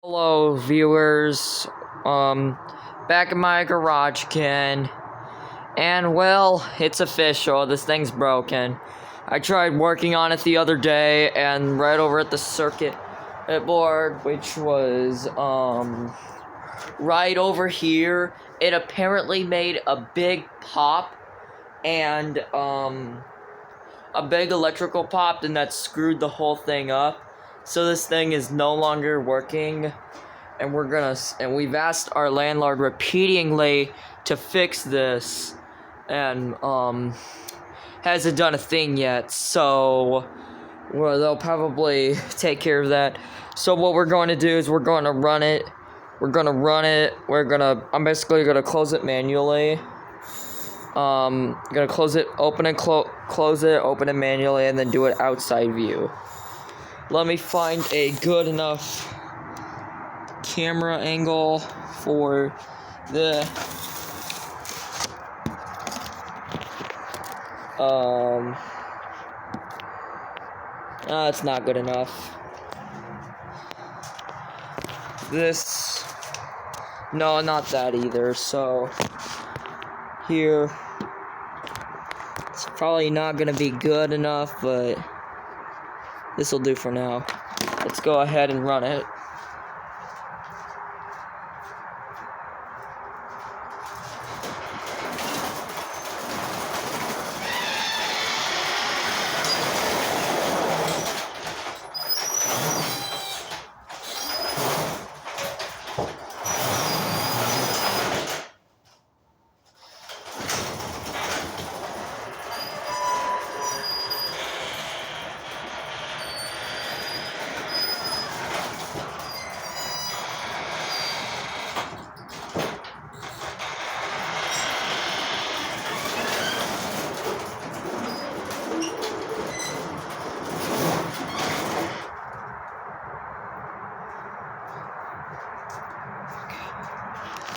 Hello viewers, back in my garage again, and well, it's official, this thing's broken. I tried working on it the other day, and right over at the circuit board, which was, right over here, it apparently made a big pop, and, a big electrical pop, and that screwed the whole thing up. So this thing is no longer working, and we've asked our landlord repeatedly to fix this, and hasn't done a thing yet. So they'll probably take care of that. So what we're going to do is we're going to run it. I'm basically gonna close it manually. Gonna close it, open and close it, open it manually, and then do it outside view. Let me find a good enough camera angle for the it's not good enough. No, not that either. So here, it's probably not gonna be good enough, but this will do for now. Let's go ahead and run it.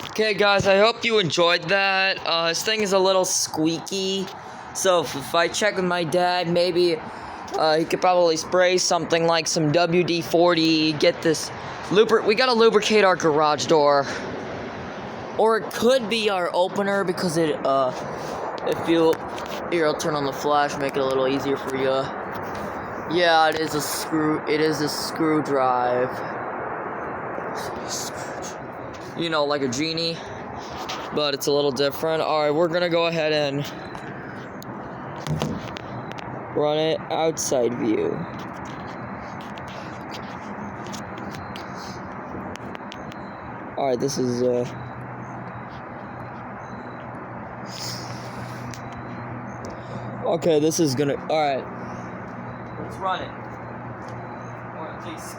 Okay guys, I hope you enjoyed that. This thing is a little squeaky, so if I check with my dad, maybe he could probably spray something like some WD-40, get this we gotta lubricate our garage door. Or it could be our opener, because here, I'll turn on the flash, make it a little easier for you. Yeah, it is a screw drive. You know, like a genie, but it's a little different. Alright, we're gonna go ahead and run it outside view. Alright, this is okay, this is gonna, alright, let's run it. Or at least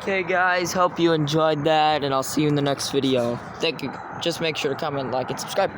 okay guys, hope you enjoyed that, and I'll see you in the next video. Thank you. Just make sure to comment, like, and subscribe.